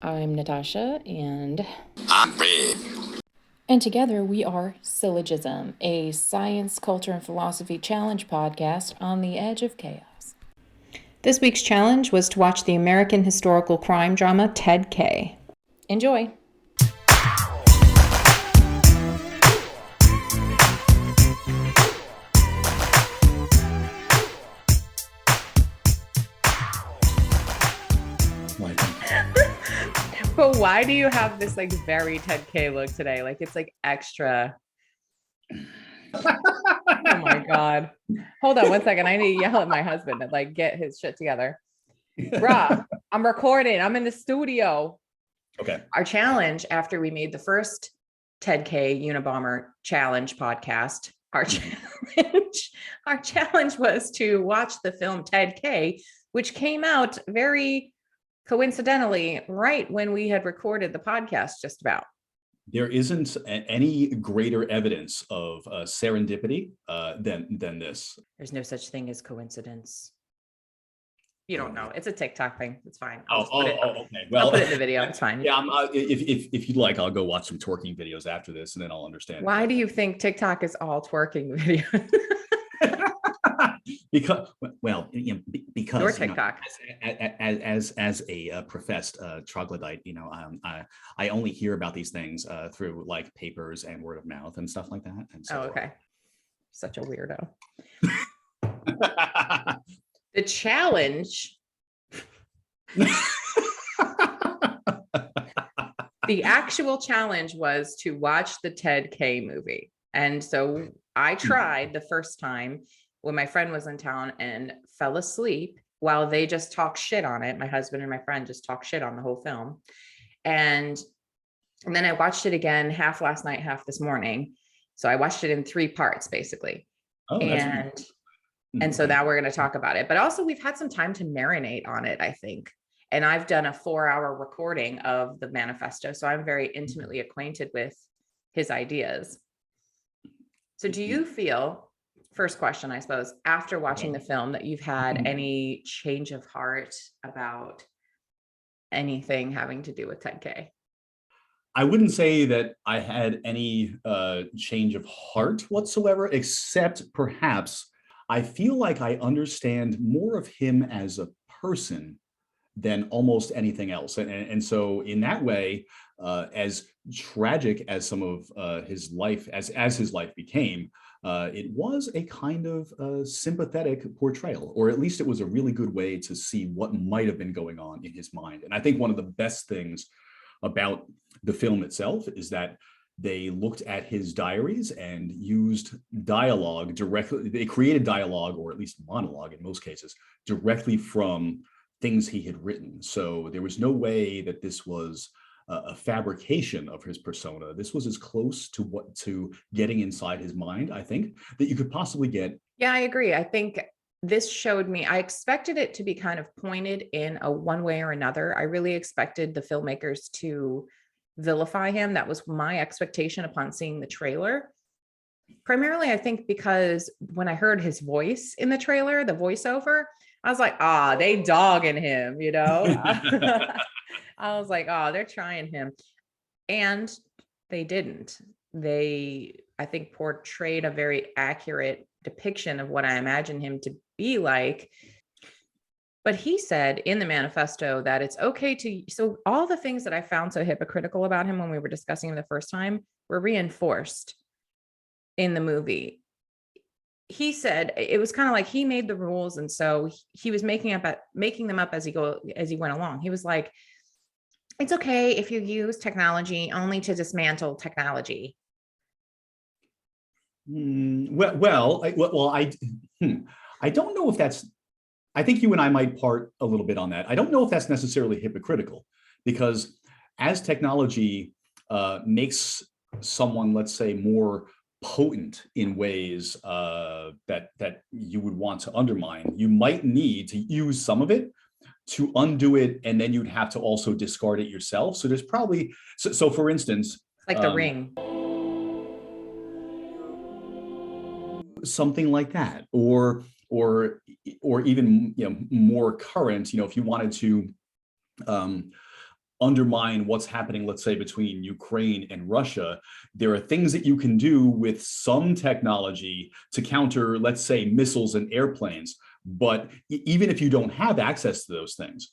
I'm Natasha, and I'm Red. together we are Syllojism, a science, culture, and philosophy challenge podcast on the edge of chaos. This week's challenge was to watch the American historical crime drama TedK. Enjoy! But why do you have this very TedK look today? It's extra. Oh my God. Hold on one second. I need to yell at my husband to get his shit together. Bruh, I'm recording. I'm in the studio. Okay. Our challenge after we made the first TedK Unabomber challenge podcast, our challenge was to watch the film TedK, which came out very coincidentally right when we had recorded the podcast just about. There isn't any greater evidence of serendipity than this. There's no such thing as coincidence. You don't know. It's a TikTok thing. It's fine. Okay. Well, I'll put it in the video. It's fine. Yeah, if you'd like, I'll go watch some twerking videos after this, and then I'll understand. Why do you think TikTok is all twerking videos? because your TikTok. As a professed troglodyte, I only hear about these things through papers and word of mouth and stuff like that. And so, okay. Such a weirdo. The challenge. The actual challenge was to watch the TedK movie. And so I tried the first time when my friend was in town and fell asleep while they just talked shit on it. My husband and my friend just talked shit on the whole film. And then I watched it again, half last night, half this morning. So I watched it in 3 parts, basically. Oh, and so now we're going to talk about it. But also we've had some time to marinate on it, I think. And I've done a 4-hour recording of the manifesto. So I'm very intimately acquainted with his ideas. So do you feel, first question, I suppose, after watching the film, that you've had any change of heart about anything having to do with TedK? I wouldn't say that I had any change of heart whatsoever, except perhaps I feel like I understand more of him as a person than almost anything else. And so in that way, as tragic as some of his life, as his life became, it was a kind of sympathetic portrayal, or at least it was a really good way to see what might have been going on in his mind. And I think one of the best things about the film itself is that they looked at his diaries and used dialogue directly. They created dialogue, or at least monologue in most cases, directly from things he had written. So there was no way that this was a fabrication of his persona. This was as close to getting inside his mind, I think, that you could possibly get. Yeah, I agree. I think this showed me, I expected it to be kind of pointed in a one way or another. I really expected the filmmakers to vilify him. That was my expectation upon seeing the trailer. Primarily, I think because when I heard his voice in the trailer, the voiceover, I was like, they dogging him, I was like, they're trying him. And they didn't. They, I think, portrayed a very accurate depiction of what I imagine him to be like. But he said in the manifesto that it's okay to, so all the things that I found so hypocritical about him when we were discussing him the first time were reinforced in the movie. He said it was kind of like he made the rules, and so he was making them up as he went along. He was like, it's okay if you use technology only to dismantle technology. I don't know if that's, I think you and I might part a little bit on that. I don't know if that's necessarily hypocritical, because as technology makes someone, let's say, more potent in ways that you would want to undermine, you might need to use some of it to undo it, and then you'd have to also discard it yourself. So there's probably, so for instance, like the Ring, something like that, or even more current, if you wanted to undermine what's happening, let's say, between Ukraine and Russia, there are things that you can do with some technology to counter, let's say, missiles and airplanes. But even if you don't have access to those things,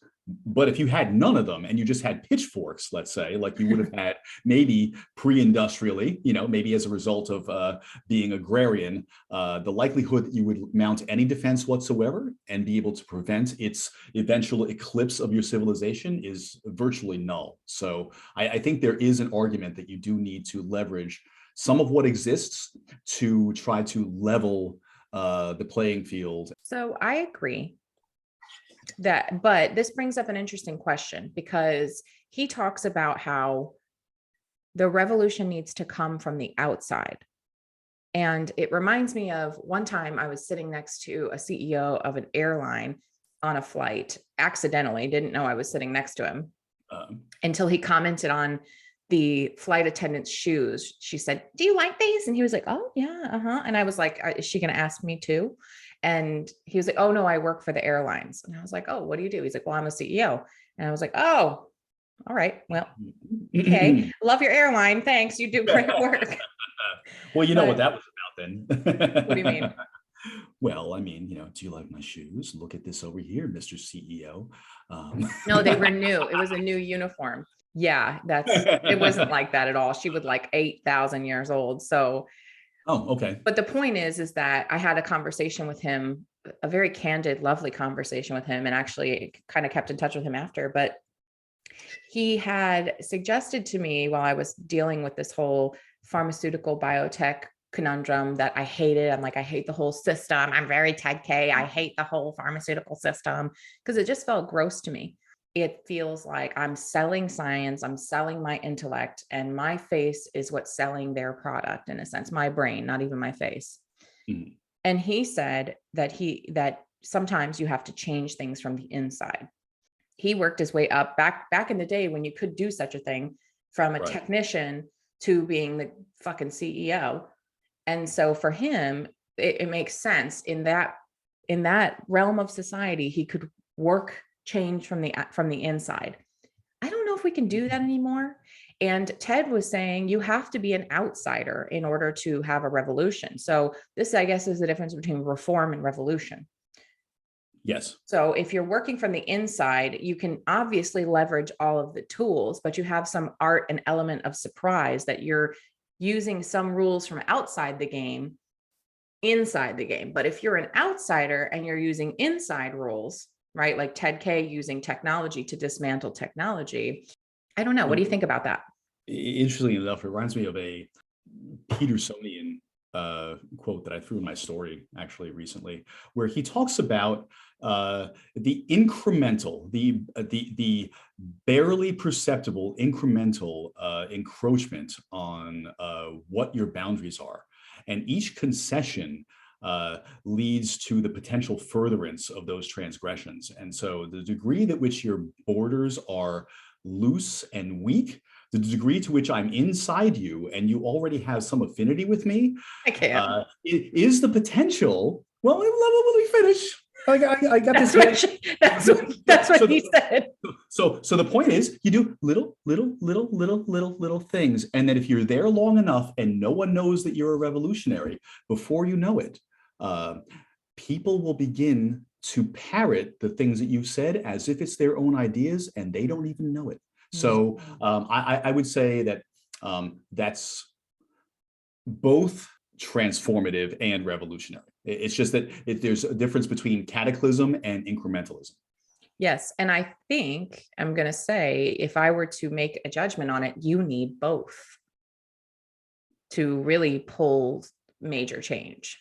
but if you had none of them and you just had pitchforks, let's say, like you would have had maybe pre-industrially, maybe as a result of being agrarian, the likelihood that you would mount any defense whatsoever and be able to prevent its eventual eclipse of your civilization is virtually null. So I think there is an argument that you do need to leverage some of what exists to try to level the playing field. So I agree but this brings up an interesting question, because he talks about how the revolution needs to come from the outside. And it reminds me of one time I was sitting next to a CEO of an airline on a flight, accidentally, didn't know I was sitting next to him until he commented on the flight attendant's shoes. She said, "Do you like these?" And he was like, "Oh yeah, And I was like, "Is she going to ask me too?" And he was like, "Oh no, I work for the airlines." And I was like, "Oh, what do you do?" He's like, "Well, I'm a CEO." And I was like, "Oh, all right. Well, okay. Love your airline. Thanks. You do great work." Well, you know what that was about then. What do you mean? Well, I mean, do you like my shoes? Look at this over here, Mr. CEO. No, they were new. It was a new uniform. Yeah, it wasn't like that at all. She was like 8,000 years old. So, oh, okay. But the point is that I had a conversation with him, a very candid, lovely conversation with him, and actually kind of kept in touch with him after. But he had suggested to me, while I was dealing with this whole pharmaceutical biotech conundrum that I hated, I'm like, I hate the whole system. I'm very TedK. I hate the whole pharmaceutical system, because it just felt gross to me. It feels like I'm selling science, I'm selling my intellect, and my face is what's selling their product, in a sense, my brain, not even my face. Mm. And he said that sometimes you have to change things from the inside. He worked his way up back in the day when you could do such a thing, from a technician to being the fucking CEO. And so for him, it makes sense in that realm of society, he could work change from the inside. I don't know if we can do that anymore. And Ted was saying you have to be an outsider in order to have a revolution. So this, I guess, is the difference between reform and revolution. Yes. So if you're working from the inside, you can obviously leverage all of the tools, but you have some art and element of surprise that you're using some rules from outside the game inside the game. But if you're an outsider and you're using inside rules, right? Like TedK using technology to dismantle technology. I don't know. What do you think about that? Interestingly enough, it reminds me of a Petersonian quote that I threw in my story actually recently, where he talks about the incremental, the barely perceptible incremental encroachment on what your boundaries are. And each concession leads to the potential furtherance of those transgressions. And so the degree to which your borders are loose and weak, the degree to which I'm inside you and you already have some affinity with me, is the potential. Well, let me finish. I got that's this. That's what he said. So the point is, you do little things, and then if you're there long enough, and no one knows that you're a revolutionary, before you know it, people will begin to parrot the things that you've said as if it's their own ideas, and they don't even know it. So I would say that that's both transformative and revolutionary. It's just that there's a difference between cataclysm and incrementalism. Yes. And I think I'm going to say, if I were to make a judgment on it, you need both to really pull major change.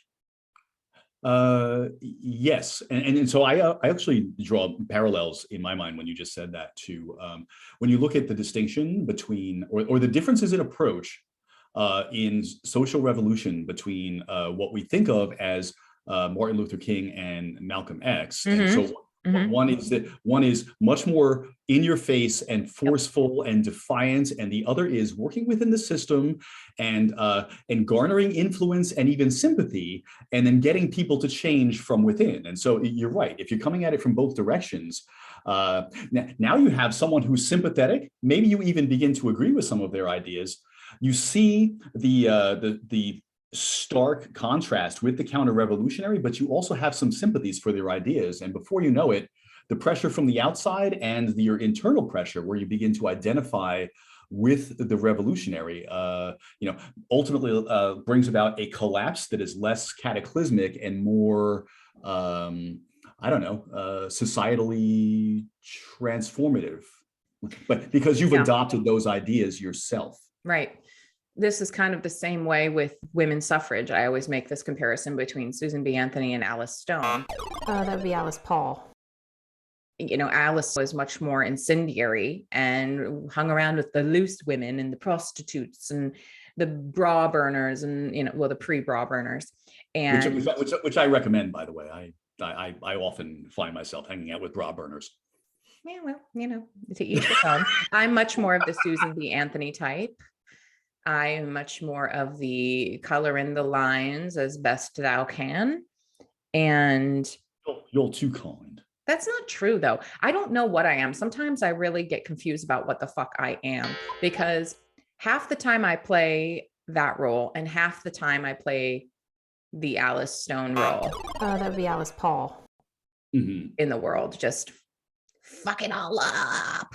Yes. And so I actually draw parallels in my mind when you just said that to when you look at the distinction between or the differences in approach in social revolution between what we think of as Martin Luther King and Malcolm X. Mm-hmm. And so one is much more in your face and forceful and defiant, and the other is working within the system and garnering influence and even sympathy, and then getting people to change from within. And so you're right. If you're coming at it from both directions, Now you have someone who's sympathetic. Maybe you even begin to agree with some of their ideas. You see the stark contrast with the counter-revolutionary, but you also have some sympathies for their ideas. And before you know it, the pressure from the outside and your internal pressure, where you begin to identify with the revolutionary, ultimately brings about a collapse that is less cataclysmic and more, societally transformative. But because you've adopted those ideas yourself. Right. This is kind of the same way with women's suffrage. I always make this comparison between Susan B. Anthony and Alice Stone. That would be Alice Paul. Alice was much more incendiary and hung around with the loose women and the prostitutes and the bra burners and, the pre-bra burners. And which I recommend, by the way. I often find myself hanging out with bra burners. Yeah, well, to each his own. I'm much more of the Susan B. Anthony type. I am much more of the color in the lines as best thou can. And you're too kind. That's not true, though. I don't know what I am. Sometimes I really get confused about what the fuck I am, because half the time I play that role and half the time I play the Alice Stone role. That would be Alice Paul. Mm-hmm. In the world, just fuck it all up.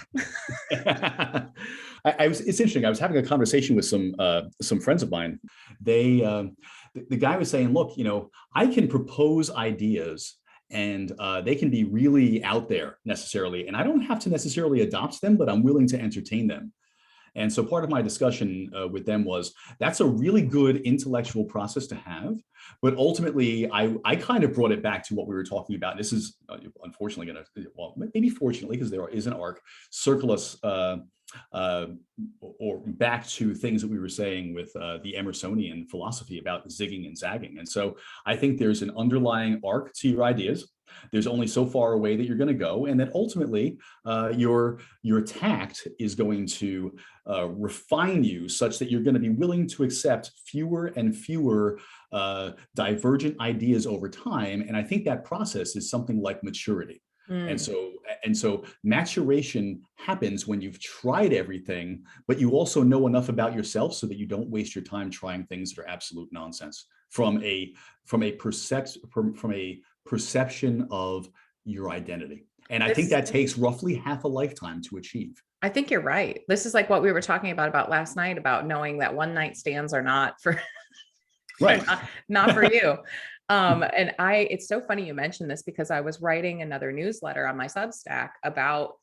It's interesting. I was having a conversation with some friends of mine. The guy was saying, look, I can propose ideas and they can be really out there necessarily, and I don't have to necessarily adopt them, but I'm willing to entertain them. And so part of my discussion with them was that's a really good intellectual process to have. But ultimately, I kind of brought it back to what we were talking about. This is unfortunately going to, well, maybe fortunately, because there is an arc, circle us or back to things that we were saying with the Emersonian philosophy about zigging and zagging. And so I think there's an underlying arc to your ideas. There's only so far away that you're going to go, and that ultimately your tact is going to refine you such that you're going to be willing to accept fewer and fewer divergent ideas over time. And I think that process is something like maturity. And so maturation happens when you've tried everything, but you also know enough about yourself so that you don't waste your time trying things that are absolute nonsense from a perception of your identity. And I think that takes roughly half a lifetime to achieve. I think you're right. This is like what we were talking about last night, about knowing that one night stands are not for right. not for you. And it's so funny you mentioned this, because I was writing another newsletter on my Substack about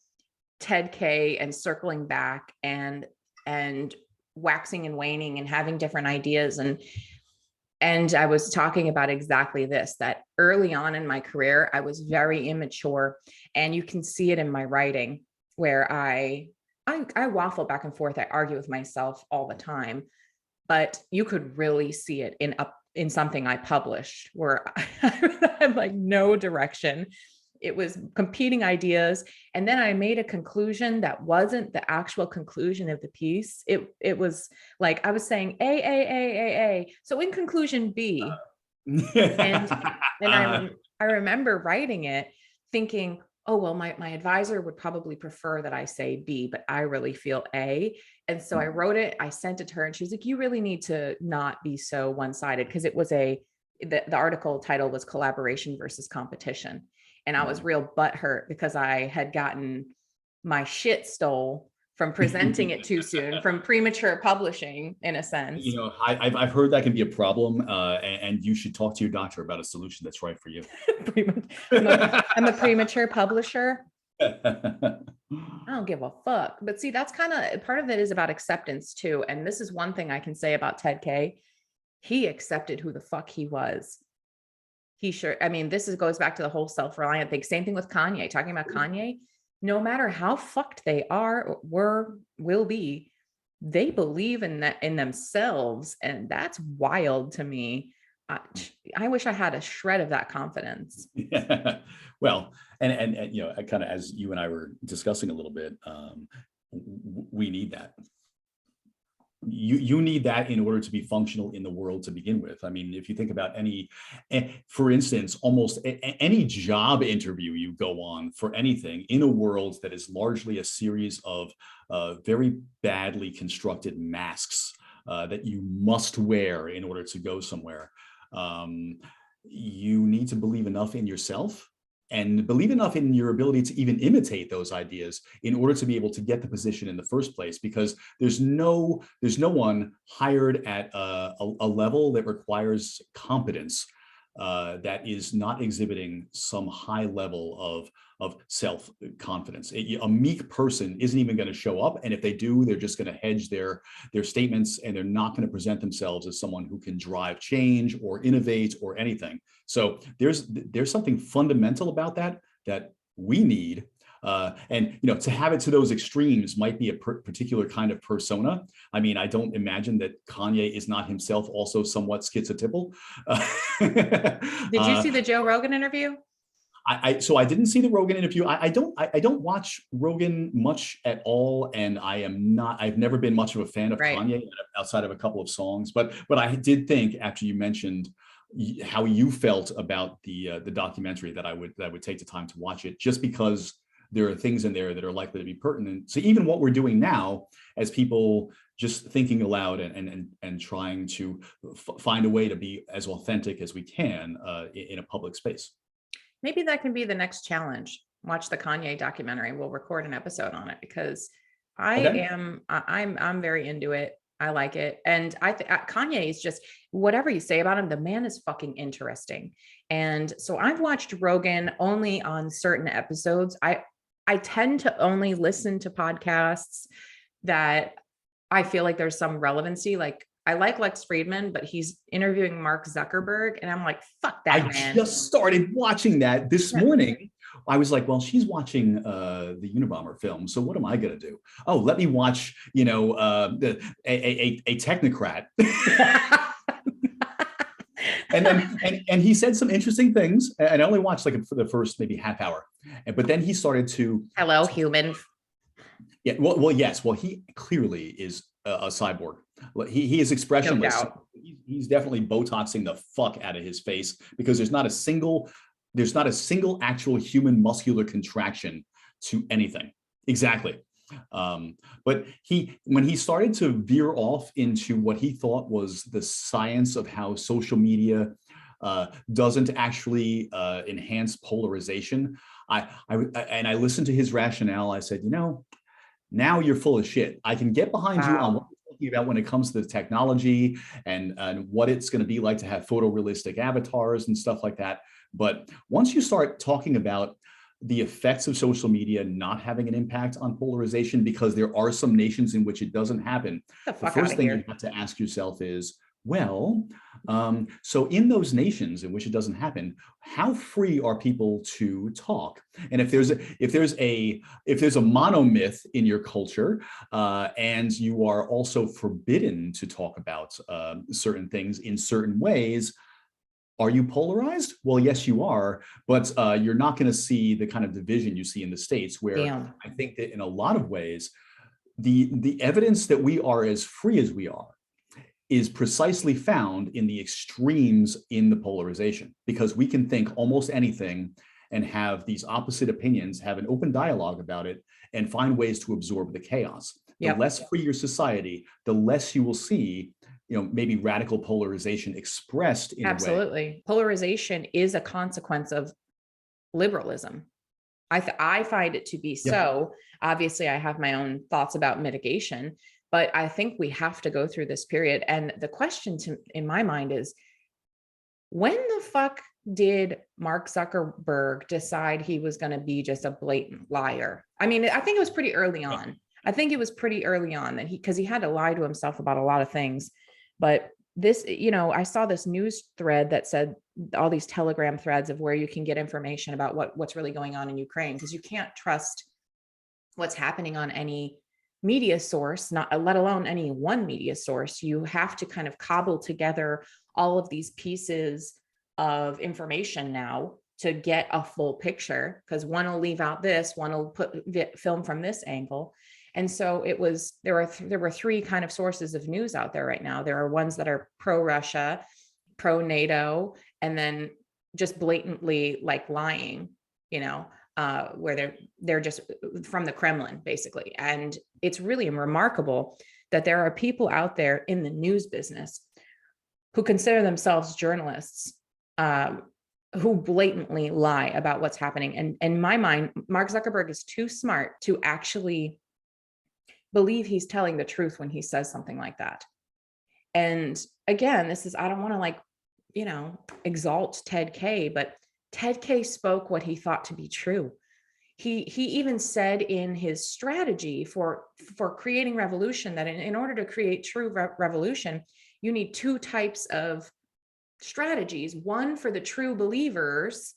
TedK and circling back and waxing and waning and having different ideas. And I was talking about exactly this, that early on in my career, I was very immature, and you can see it in my writing where I waffle back and forth. I argue with myself all the time, but you could really see it in something I published where I had like no direction. It was competing ideas. And then I made a conclusion that wasn't the actual conclusion of the piece. It was like, I was saying A. So in conclusion, B. and I remember writing it thinking, oh, well, my advisor would probably prefer that I say B, but I really feel A. And so I wrote it, I sent it to her, and she was like, you really need to not be so one-sided, because it was the article title was Collaboration versus Competition. And I was real butthurt because I had gotten my shit stole from presenting it too soon, from premature publishing, in a sense. I've heard that can be a problem, and you should talk to your doctor about a solution that's right for you. I'm a premature publisher. I don't give a fuck. But see, that's kind of part of it is about acceptance too. And this is one thing I can say about TedK. He accepted who the fuck he was. This goes back to the whole self-reliant thing. Same thing with Kanye, talking about Kanye. No matter how fucked they are, or will be, they believe in themselves. And that's wild to me. I wish I had a shred of that confidence. Yeah. Well, and kind of as you and I were discussing a little bit, we need that. you need that in order to be functional in the world to begin with. I mean, if you think about for instance, almost any job interview you go on for anything in a world that is largely a series of very badly constructed masks that you must wear in order to go somewhere, you need to believe enough in yourself and believe enough in your ability to even imitate those ideas in order to be able to get the position in the first place, because there's no one hired at a level that requires competence that is not exhibiting some high level of self-confidence. A meek person isn't even going to show up, and if they do, they're just going to hedge their statements, and they're not going to present themselves as someone who can drive change or innovate or anything. So there's something fundamental about that we need. And to have it to those extremes might be a particular kind of persona. I mean, I don't imagine that Kanye is not himself also somewhat schizotypal. Did you see the Joe Rogan interview? So I didn't see the Rogan interview. I don't watch Rogan much at all, and I've never been much of a fan of Kanye outside of a couple of songs. But I did think, after you mentioned how you felt about the documentary, that I would take the time to watch it, just because there are things in there that are likely to be pertinent. So even what we're doing now as people just thinking aloud and trying to find a way to be as authentic as we can in a public space. Maybe that can be the next challenge. Watch the Kanye documentary. We'll record an episode on it, because I'm very into it. I like it. And Kanye is just, whatever you say about him, the man is fucking interesting. And so I've watched Rogan only on certain episodes. I tend to only listen to podcasts that I feel like there's some relevancy. Like, I like Lex Friedman, but he's interviewing Mark Zuckerberg, and I'm like, fuck that man. I just started watching that this morning. I was like, well, she's watching the Unabomber film, so what am I going to do? Oh, let me watch, a technocrat. and he said some interesting things, and I only watched like for the first maybe half hour, but then he started to human. Yeah, well, yes. Well, he clearly is a cyborg. He is expressionless. No, he's definitely Botoxing the fuck out of his face, because there's not a single actual human muscular contraction to anything. Exactly. But when he started to veer off into what he thought was the science of how social media doesn't actually enhance polarization, I listened to his rationale. I said, now you're full of shit. I can get behind you on what you're talking about when it comes to the technology and what it's going to be like to have photorealistic avatars and stuff like that. But once you start talking about the effects of social media not having an impact on polarization, because there are some nations in which it doesn't happen, the first thing you have to ask yourself is, well, so in those nations in which it doesn't happen, how free are people to talk? And if there's a monomyth in your culture, and you are also forbidden to talk about certain things in certain ways, are you polarized? Well, yes, you are, but you're not going to see the kind of division you see in the States, where I think that in a lot of ways, the evidence that we are as free as we are is precisely found in the extremes in the polarization, because we can think almost anything and have these opposite opinions, have an open dialogue about it, and find ways to absorb the chaos. The less free your society, the less you will see, maybe radical polarization expressed in Absolutely. a way. Polarization is a consequence of liberalism. I find it to be so. Obviously, I have my own thoughts about mitigation, but I think we have to go through this period. And the question in my mind is, when the fuck did Mark Zuckerberg decide he was going to be just a blatant liar? I mean, I think it was pretty early on. That because he had to lie to himself about a lot of things. But this, I saw this news thread that said all these Telegram threads of where you can get information about what's really going on in Ukraine, because you can't trust what's happening on any media source, let alone any one media source. You have to kind of cobble together all of these pieces of information now to get a full picture, because one will leave out this, one will put film from this angle. And so there were three kind of sources of news out there right now. There are ones that are pro-Russia, pro-NATO, and then just blatantly like lying, where they're just from the Kremlin, basically. And it's really remarkable that there are people out there in the news business who consider themselves journalists, who blatantly lie about what's happening. And in my mind, Mark Zuckerberg is too smart to actually believe he's telling the truth when he says something like that. And again, I don't want to exalt TedK, but TedK spoke what he thought to be true. He even said in his strategy for creating revolution that in order to create true revolution, you need two types of strategies, one for the true believers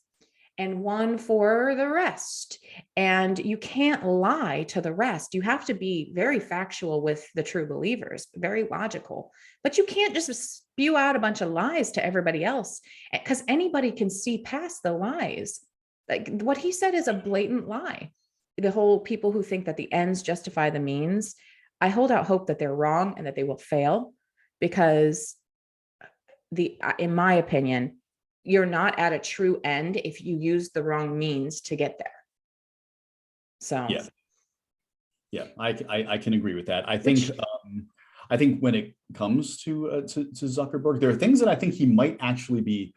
and one for the rest. And you can't lie to the rest. You have to be very factual with the true believers, very logical, but you can't just spew out a bunch of lies to everybody else, because anybody can see past the lies. Like what he said is a blatant lie. The whole people who think that the ends justify the means, I hold out hope that they're wrong and that they will fail, because in my opinion, you're not at a true end if you use the wrong means to get there. So yeah, I can agree with that. I think when it comes to Zuckerberg, there are things that I think he might actually be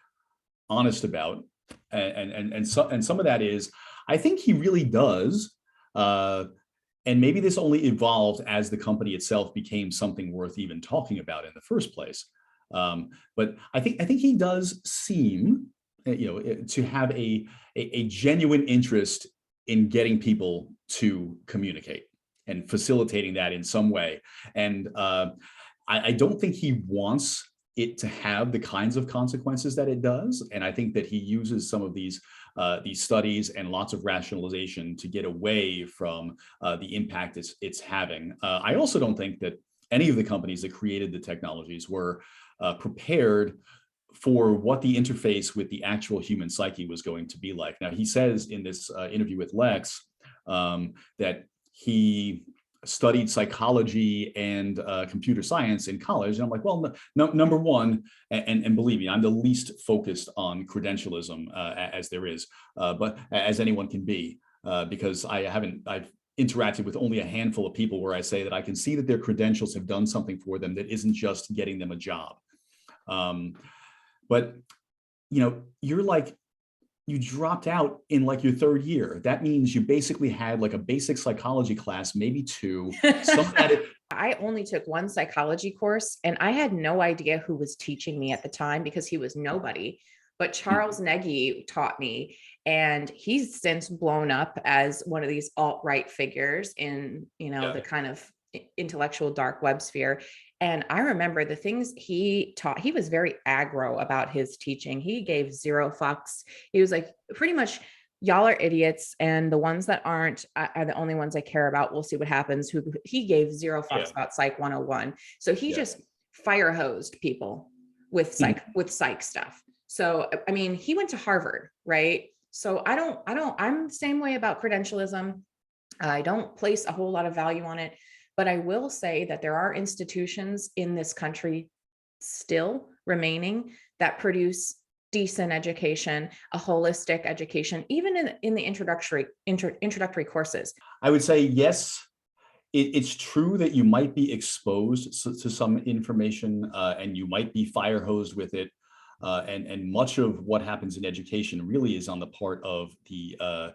honest about, and some of that is, I think he really does, and maybe this only evolved as the company itself became something worth even talking about in the first place. But I think he does seem, to have a genuine interest in getting people to communicate and facilitating that in some way. And I don't think he wants it to have the kinds of consequences that it does. And I think that he uses some of these studies and lots of rationalization to get away from the impact it's having. I also don't think that any of the companies that created the technologies were prepared for what the interface with the actual human psyche was going to be like. Now, he says in this interview with Lex that he studied psychology and computer science in college. And I'm like, well, number one, and believe me, I'm the least focused on credentialism as there is, but as anyone can be, because I've interacted with only a handful of people where I say that I can see that their credentials have done something for them that isn't just getting them a job. But you dropped out in like your third year. That means you basically had like a basic psychology class, maybe two. I only took one psychology course and I had no idea who was teaching me at the time because he was nobody. But Charles Nagy taught me, and he's since blown up as one of these alt-right figures in, the kind of intellectual dark web sphere. And I remember the things he taught, he was very aggro about his teaching. He gave zero fucks. He was like, pretty much, y'all are idiots, and the ones that aren't are the only ones I care about. We'll see what happens. He gave zero fucks about Psych 101. So he just fire hosed people with psych stuff. So, I mean, he went to Harvard, right? So I'm the same way about credentialism. I don't place a whole lot of value on it, but I will say that there are institutions in this country still remaining that produce decent education, a holistic education, even in the introductory courses. I would say, yes, it's true that you might be exposed to some information and you might be fire hosed with it. And much of what happens in education really is on the part of the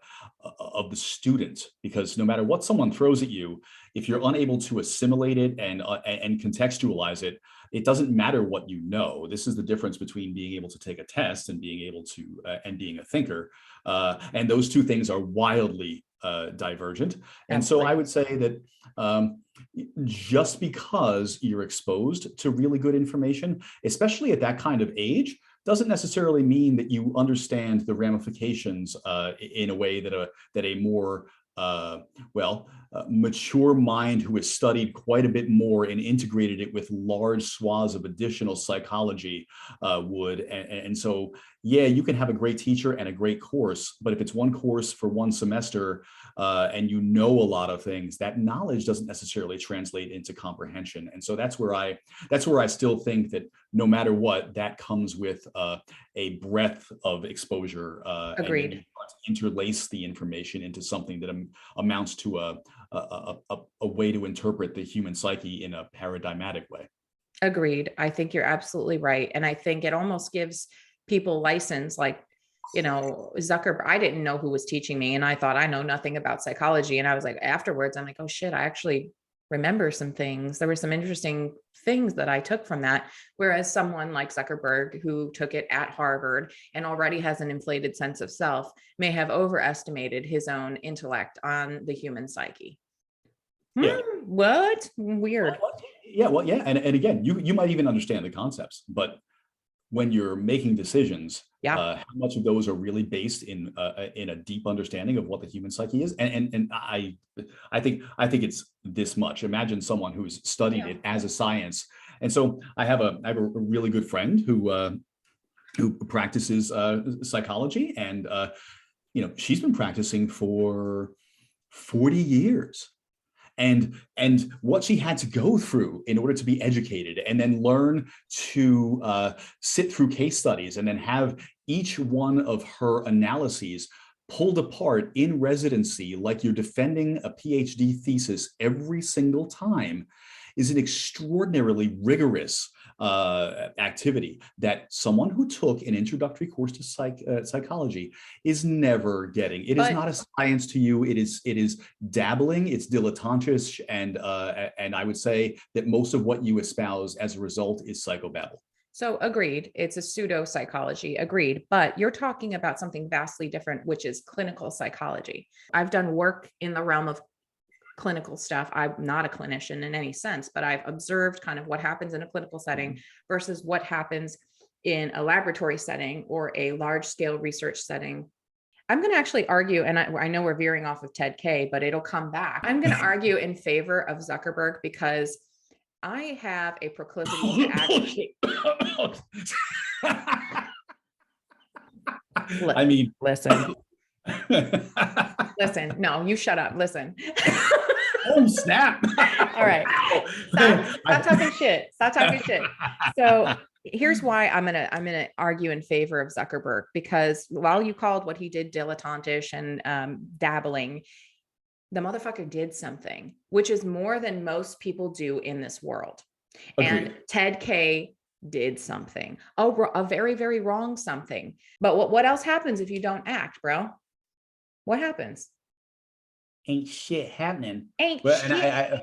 student, because no matter what someone throws at you, if you're unable to assimilate it and contextualize it, it doesn't matter what you know. This is the difference between being able to take a test and being able to and being a thinker. And those two things are wildly divergent. And so I would say that just because you're exposed to really good information, especially at that kind of age, doesn't necessarily mean that you understand the ramifications in a way that a more mature mind who has studied quite a bit more and integrated it with large swaths of additional psychology would. And so, yeah, you can have a great teacher and a great course, but if it's one course for one semester and you know a lot of things, that knowledge doesn't necessarily translate into comprehension. And so that's where I still think that no matter what, that comes with a breadth of exposure. Agreed. And then you want to interlace the information into something that amounts to a way to interpret the human psyche in a paradigmatic way. Agreed. I think you're absolutely right. And I think it almost gives people license, like, Zuckerberg, I didn't know who was teaching me. And I thought I know nothing about psychology. And I was like, afterwards, I'm like, oh shit, I actually remember some things. There were some interesting things that I took from that. Whereas someone like Zuckerberg, who took it at Harvard and already has an inflated sense of self, may have overestimated his own intellect on the human psyche. Yeah. What? Weird. Yeah. Well, yeah. And again, you might even understand the concepts, but when you're making decisions, how much of those are really based in a deep understanding of what the human psyche is? And I think it's this much. Imagine someone who's studied it as a science. And so I have a really good friend who practices psychology, and she's been practicing for 40 years. And what she had to go through in order to be educated, and then learn to sit through case studies, and then have each one of her analyses pulled apart in residency like you're defending a PhD thesis every single time, is an extraordinarily rigorous activity that someone who took an introductory course to psychology is never getting. It is not a science to you. It is dabbling. It's dilettantish, and I would say that most of what you espouse as a result is psychobabble. So agreed, it's a pseudo psychology, agreed. But you're talking about something vastly different, which is clinical psychology. I've done work in the realm of clinical stuff. I'm not a clinician in any sense, but I've observed kind of what happens in a clinical setting versus what happens in a laboratory setting or a large scale research setting. I'm going to actually argue, and I know we're veering off of TedK, but it'll come back. I'm going to argue in favor of Zuckerberg because I have a proclivity to actually. I mean, listen. Listen, no, you shut up. Listen. Oh, snap. All right. Stop talking shit. Stop talking shit. So here's why I'm gonna argue in favor of Zuckerberg, because while you called what he did dilettantish and dabbling, the motherfucker did something, which is more than most people do in this world. Agreed. And TedK did something, a very, very wrong something. But what else happens if you don't act, bro? What happens? Ain't shit happening. Ain't but, shit. And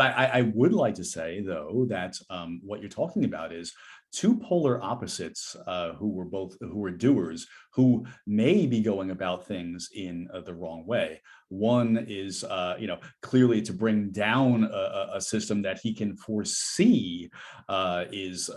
I would like to say, though, that what you're talking about is two polar opposites who were doers, who may be going about things in the wrong way. One is, clearly to bring down a system that he can foresee is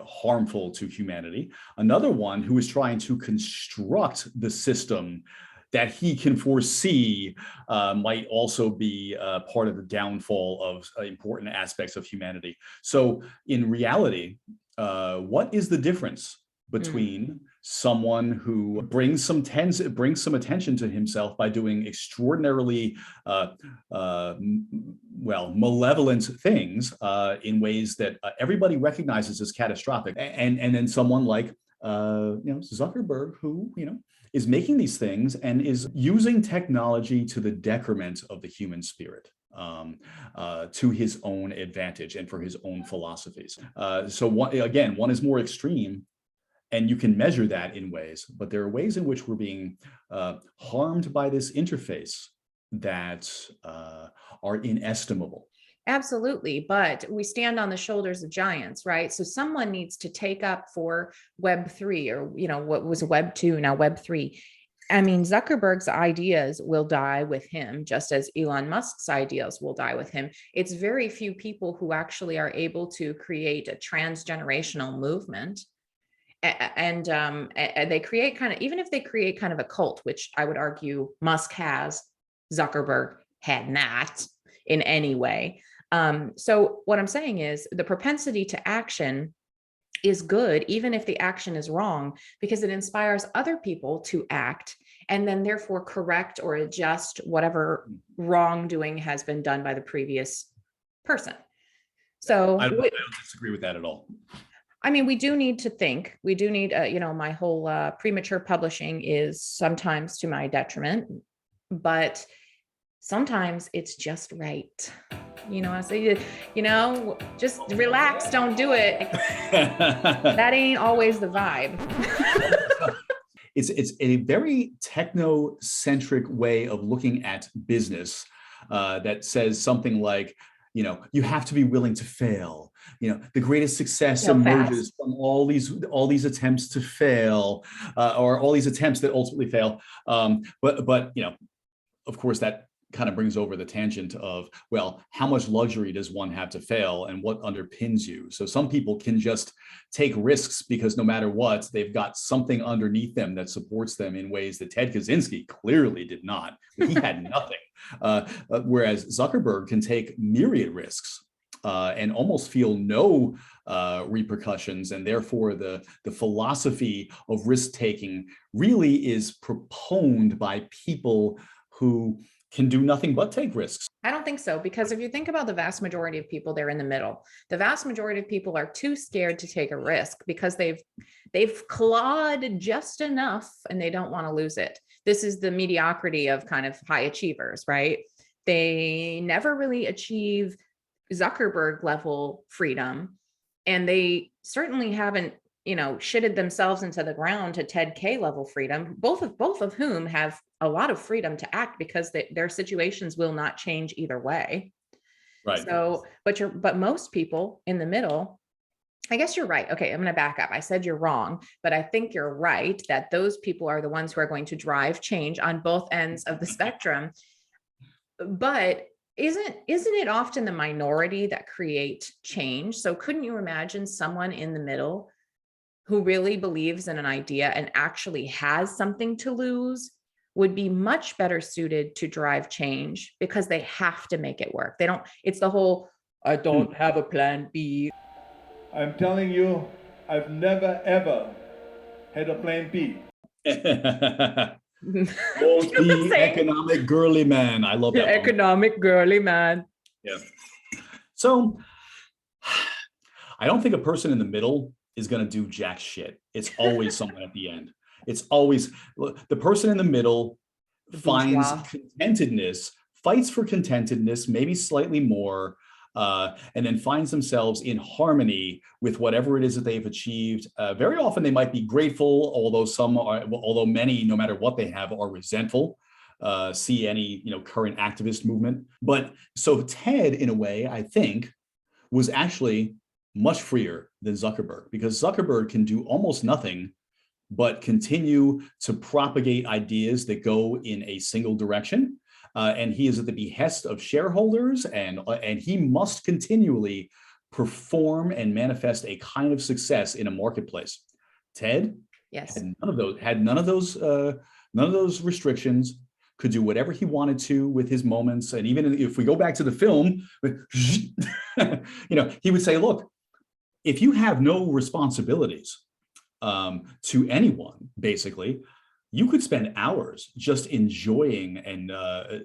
harmful to humanity. Another one who is trying to construct the system that he can foresee might also be part of the downfall of important aspects of humanity. So in reality, what is the difference between someone who brings some attention to himself by doing extraordinarily malevolent things in ways that everybody recognizes as catastrophic, and then someone like Zuckerberg, who is making these things and is using technology to the decrement of the human spirit, to his own advantage and for his own philosophies. So one is more extreme, and you can measure that in ways, but there are ways in which we're being harmed by this interface that are inestimable. Absolutely. But we stand on the shoulders of giants, right? So someone needs to take up for Web3, or, what was Web 2, now Web 3. I mean, Zuckerberg's ideas will die with him, just as Elon Musk's ideas will die with him. It's very few people who actually are able to create a transgenerational movement. And they create even if they create kind of a cult, which I would argue Musk has, Zuckerberg had not in any way. So what I'm saying is the propensity to action is good, even if the action is wrong, because it inspires other people to act and then therefore correct or adjust whatever wrongdoing has been done by the previous person. So I don't disagree with that at all. I mean, we do need to think. We do need, my whole premature publishing is sometimes to my detriment, but sometimes it's just right. I say, just relax, don't do it. That ain't always the vibe. It's a very techno-centric way of looking at business that says something like, you have to be willing to fail. The greatest success emerges from all these attempts to fail, or all these attempts that ultimately fail. But of course, that kind of brings over the tangent of, well, how much luxury does one have to fail and what underpins you? So some people can just take risks because no matter what, they've got something underneath them that supports them in ways that Ted Kaczynski clearly did not. He had nothing. Whereas Zuckerberg can take myriad risks and almost feel no repercussions. And therefore, the philosophy of risk-taking really is proponed by people who can do nothing but take risks. I don't think so, because if you think about the vast majority of people, they're in the middle. The vast majority of people are too scared to take a risk because they've clawed just enough and they don't want to lose it. This is the mediocrity of kind of high achievers, right? They never really achieve Zuckerberg level freedom, and they certainly haven't shitted themselves into the ground to TedK level freedom, both of whom have a lot of freedom to act because their situations will not change either way. Right. So, but most people in the middle, I guess you're right. Okay, I'm going to back up. I said you're wrong, but I think you're right that those people are the ones who are going to drive change on both ends of the spectrum. But isn't it often the minority that create change? So couldn't you imagine someone in the middle who really believes in an idea and actually has something to lose would be much better suited to drive change because they have to make it work. It's the whole, I don't have a plan B. I'm telling you, I've never, ever had a plan B. The economic girly man. I love that. The economic girly man. Yeah. So I don't think a person in the middle is going to do jack shit. It's always someone at the end. It's always the person in the middle finds contentedness, fights for contentedness, maybe slightly more, and then finds themselves in harmony with whatever it is that they've achieved. Very often they might be grateful, although many, no matter what they have, are resentful. See any current activist movement. But so Ted, in a way, I think, was actually much freer than Zuckerberg, because Zuckerberg can do almost nothing but continue to propagate ideas that go in a single direction. And he is at the behest of shareholders, and he must continually perform and manifest a kind of success in a marketplace. Ted had none of those restrictions, could do whatever he wanted to with his moments. And even if we go back to the film, he would say, look, if you have no responsibilities to anyone, basically, you could spend hours just enjoying and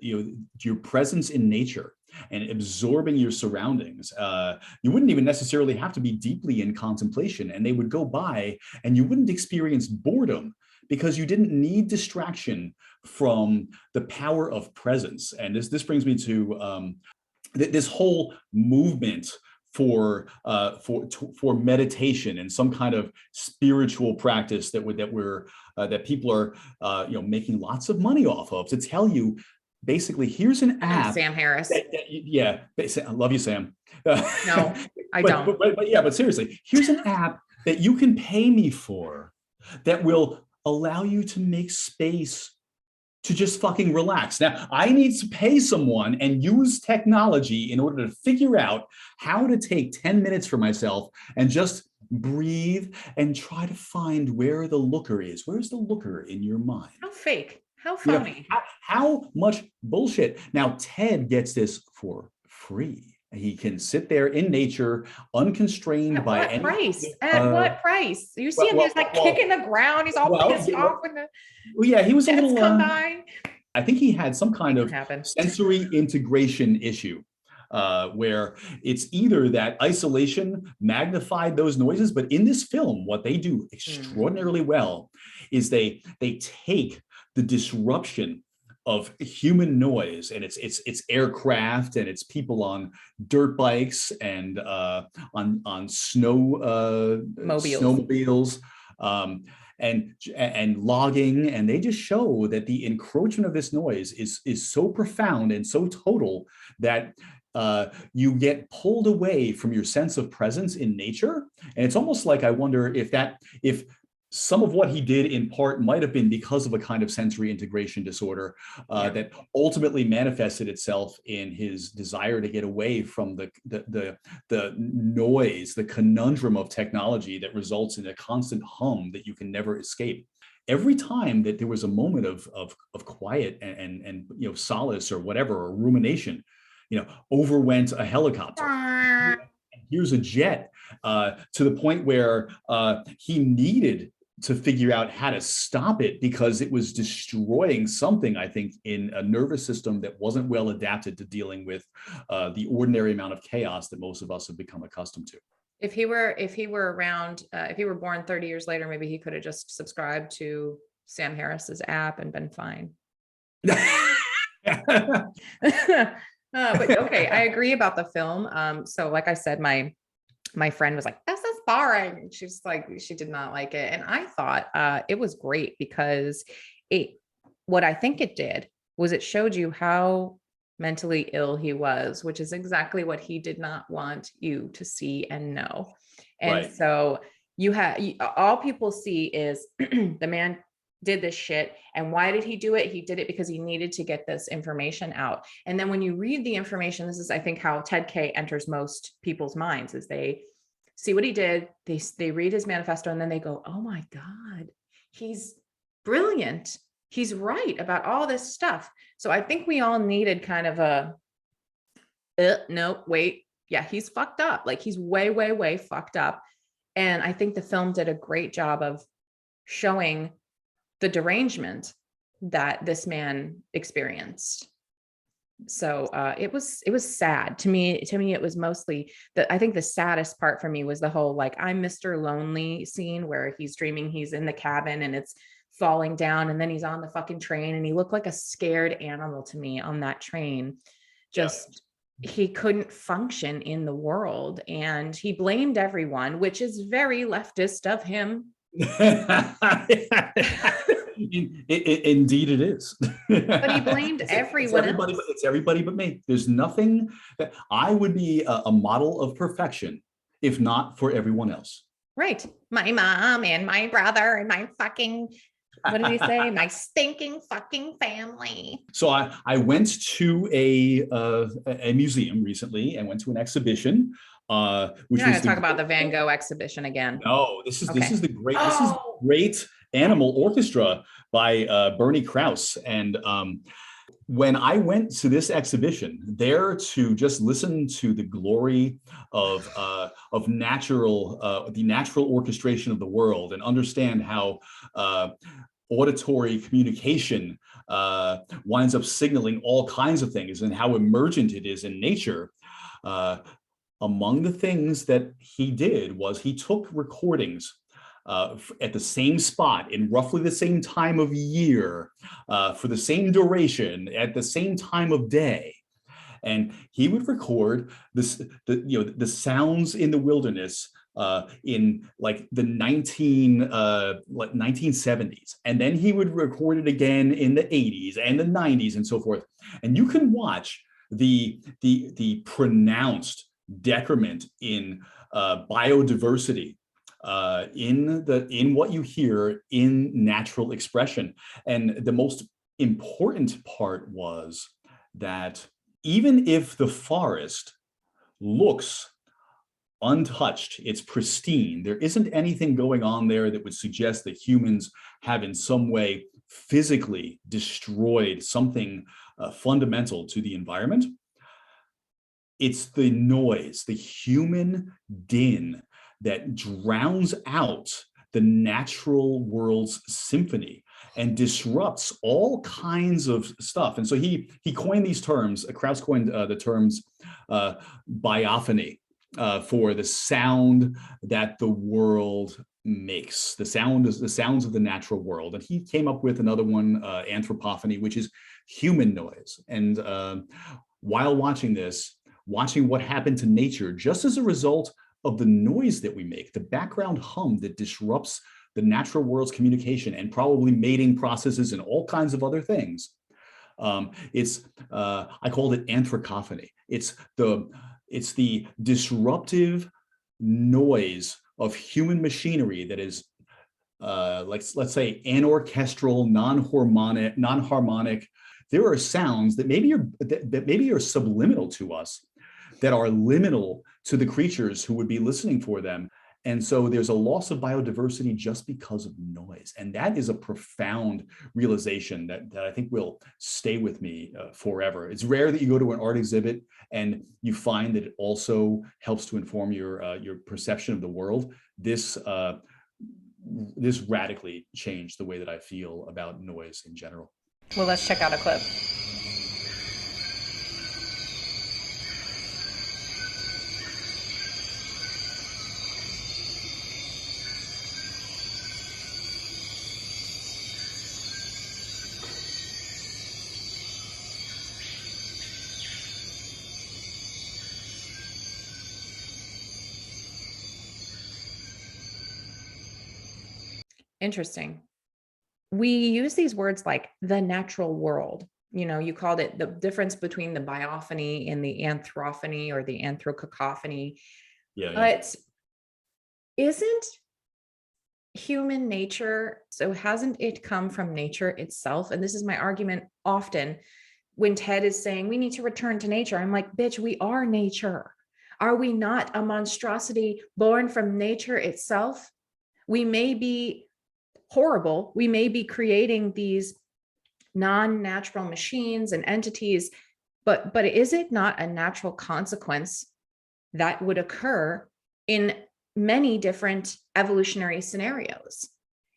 your presence in nature and absorbing your surroundings. You wouldn't even necessarily have to be deeply in contemplation, and they would go by and you wouldn't experience boredom because you didn't need distraction from the power of presence. And this brings me to this whole movement for meditation and some kind of spiritual practice that people are making lots of money off of, to tell you basically, here's an app. Sam Harris. I love you, Sam. No, I don't. But seriously, here's an app that you can pay me for that will allow you to make space to just fucking relax. Now, I need to pay someone and use technology in order to figure out how to take 10 minutes for myself and just breathe and try to find where the looker is. Where's the looker in your mind? How fake. How You know, phony. how much bullshit. Now, Ted gets this for free. He can sit there in nature, unconstrained At by what any. price? At what price? You see him, Well, he's like well, kicking the ground. He's all well, pissed off when the yeah, he was a jets little. come by. I think he had some kind It of can happen. sensory integration issue. Where it's either that isolation magnified those noises, but in this film, what they do extraordinarily well is they take the disruption of human noise, and it's aircraft and it's people on dirt bikes and on snowmobiles. And logging, and they just show that the encroachment of this noise is so profound and so total that you get pulled away from your sense of presence in nature. And it's almost like I wonder if some of what he did in part might have been because of a kind of sensory integration disorder that ultimately manifested itself in his desire to get away from the noise, the conundrum of technology that results in a constant hum that you can never escape. Every time that there was a moment of quiet and solace or whatever, or rumination, over went a helicopter. Here's a jet, to the point where he needed to figure out how to stop it because it was destroying something, I think, in a nervous system that wasn't well adapted to dealing with the ordinary amount of chaos that most of us have become accustomed to. If he were around, if he were born 30 years later, maybe he could have just subscribed to Sam Harris's app and been fine. But okay, I agree about the film. So like I said, my friend was like, "This is boring." She's like, she did not like it. And I thought it was great because what I think it did was it showed you how mentally ill he was, which is exactly what he did not want you to see and know. And so all people see is the man did this shit. And why did he do it? He did it because he needed to get this information out. And then when you read the information, this is, I think, how TedK enters most people's minds, is they see what he did, they read his manifesto, and then they go, oh my God, he's brilliant. He's right about all this stuff. So I think we all needed kind of no, wait, yeah, he's fucked up. Like he's way, way, way fucked up. And I think the film did a great job of showing the derangement that this man experienced. So it was sad to me. It was mostly I think the saddest part for me was the whole, like, I'm Mr. Lonely scene where he's dreaming he's in the cabin and it's falling down, and then he's on the fucking train, and he looked like a scared animal to me on that train. He couldn't function in the world, and he blamed everyone, which is very leftist of him. Indeed it is. But he blamed everyone else. It's everybody but me. There's nothing that I would be a model of perfection if not for everyone else. Right. My mom and my brother and my fucking, what did he say? My stinking fucking family. So I went to a museum recently and went to an exhibition. Which You're not going to talk about the Van Gogh exhibition again. No, this is the great Animal Orchestra by Bernie Krause. And when I went to this exhibition there to just listen to the glory of the natural orchestration of the world and understand how auditory communication winds up signaling all kinds of things and how emergent it is in nature. Among the things that he did was he took recordings at the same spot in roughly the same time of year, for the same duration, at the same time of day. And he would record the sounds in the wilderness in like the 1970s. And then he would record it again in the 80s and the 90s and so forth. And you can watch the pronounced decrement in biodiversity in what you hear in natural expression. And the most important part was that even if the forest looks untouched, it's pristine, there isn't anything going on there that would suggest that humans have in some way physically destroyed something fundamental to the environment, it's the noise, the human din that drowns out the natural world's symphony and disrupts all kinds of stuff. And so he coined these terms. Krauss coined the terms biophony for the sound that the world makes. The sounds of the natural world. And he came up with another one, anthropophony, which is human noise. And while watching this, watching what happened to nature just as a result of the noise that we make, the background hum that disrupts the natural world's communication and probably mating processes and all kinds of other things. I called it Anthrocauphony. It's the disruptive noise of human machinery that is let's say anorchestral, non-harmonic. There are sounds that maybe are subliminal to us, that are liminal to the creatures who would be listening for them. And so there's a loss of biodiversity just because of noise. And that is a profound realization that I think will stay with me forever. It's rare that you go to an art exhibit and you find that it also helps to inform your perception of the world. This radically changed the way that I feel about noise in general. Well, let's check out a clip. Interesting. We use these words like the natural world. You know, you called it the difference between the biophony and the anthrophony or the anthrocacophony. Yeah. But isn't human nature, so hasn't it come from nature itself? And this is my argument often when Ted is saying we need to return to nature. I'm like, bitch, we are nature. Are we not a monstrosity born from nature itself? We may be horrible. We may be creating these non-natural machines and entities, but is it not a natural consequence that would occur in many different evolutionary scenarios?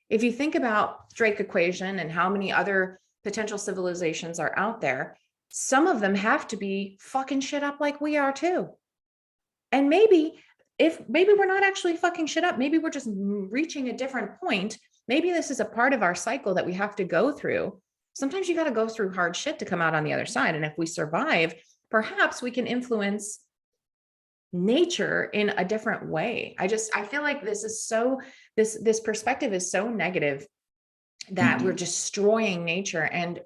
If you think about Drake equation and how many other potential civilizations are out there, some of them have to be fucking shit up like we are too. And maybe we're not actually fucking shit up, maybe we're just reaching a different point. Maybe this is a part of our cycle that we have to go through. Sometimes you got to go through hard shit to come out on the other side. And if we survive, perhaps we can influence nature in a different way. I feel like this perspective is so negative that we're destroying nature. And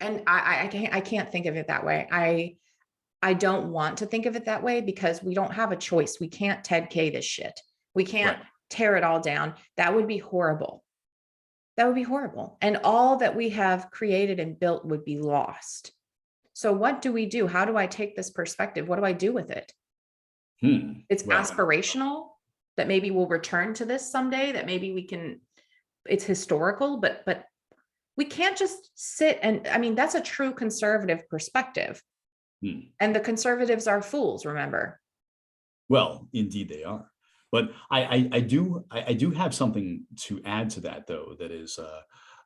I can't think of it that way. I don't want to think of it that way because we don't have a choice. We can't TedK this shit. We can't tear it all down. That would be horrible. That would be horrible. And all that we have created and built would be lost. So what do we do? How do I take this perspective? What do I do with it? It's aspirational that maybe we'll return to this someday, that maybe we can, it's historical, but we can't just sit and, I mean, that's a true conservative perspective. And the conservatives are fools, remember? Well, indeed they are. But I do have something to add to that, though, that is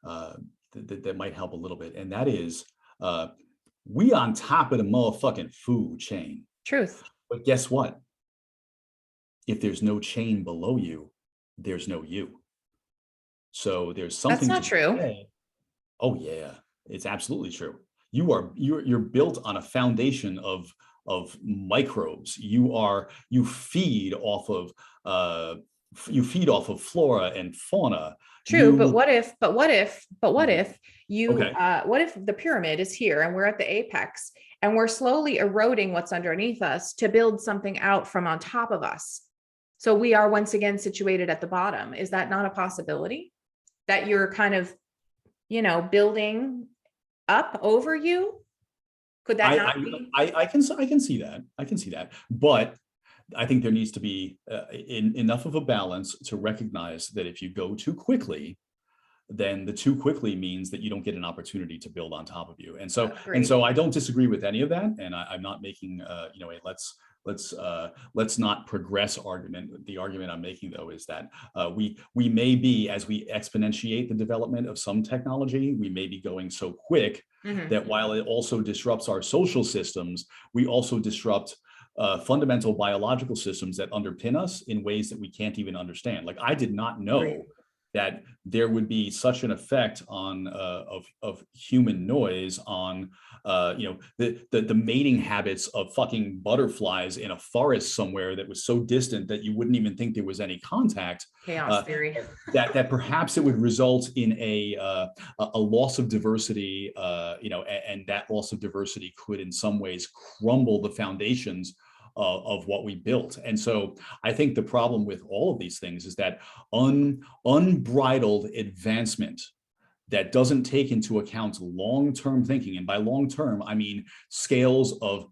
that might help a little bit, and that is we on top of the motherfucking food chain. Truth. But guess what? If there's no chain below you, there's no you. So there's something. That's not true. Say. Oh yeah, it's absolutely true. You're built on a foundation of microbes. You feed off of flora and fauna. True, but what if you what if the pyramid is here and we're at the apex and we're slowly eroding what's underneath us to build something out from on top of us? So we are once again situated at the bottom. Is that not a possibility? That you're kind of, building up over you? Could that not be? I can see that. I can see that. But I think there needs to be enough of a balance to recognize that if you go too quickly, then the too quickly means that you don't get an opportunity to build on top of you. And so Agreed. I don't disagree with any of that. And I'm not making a let's not progress argument. The argument I'm making, though, is that we may be, as we exponentiate the development of some technology, we may be going so quick that while it also disrupts our social systems, we also disrupt fundamental biological systems that underpin us in ways that we can't even understand. Like, I did not know that there would be such an effect on of human noise on the mating habits of fucking butterflies in a forest somewhere that was so distant that you wouldn't even think there was any contact. Chaos theory. that perhaps it would result in a loss of diversity, and that loss of diversity could in some ways crumble the foundations of what we built. And so I think the problem with all of these things is that unbridled advancement that doesn't take into account long-term thinking, and by long-term, I mean scales of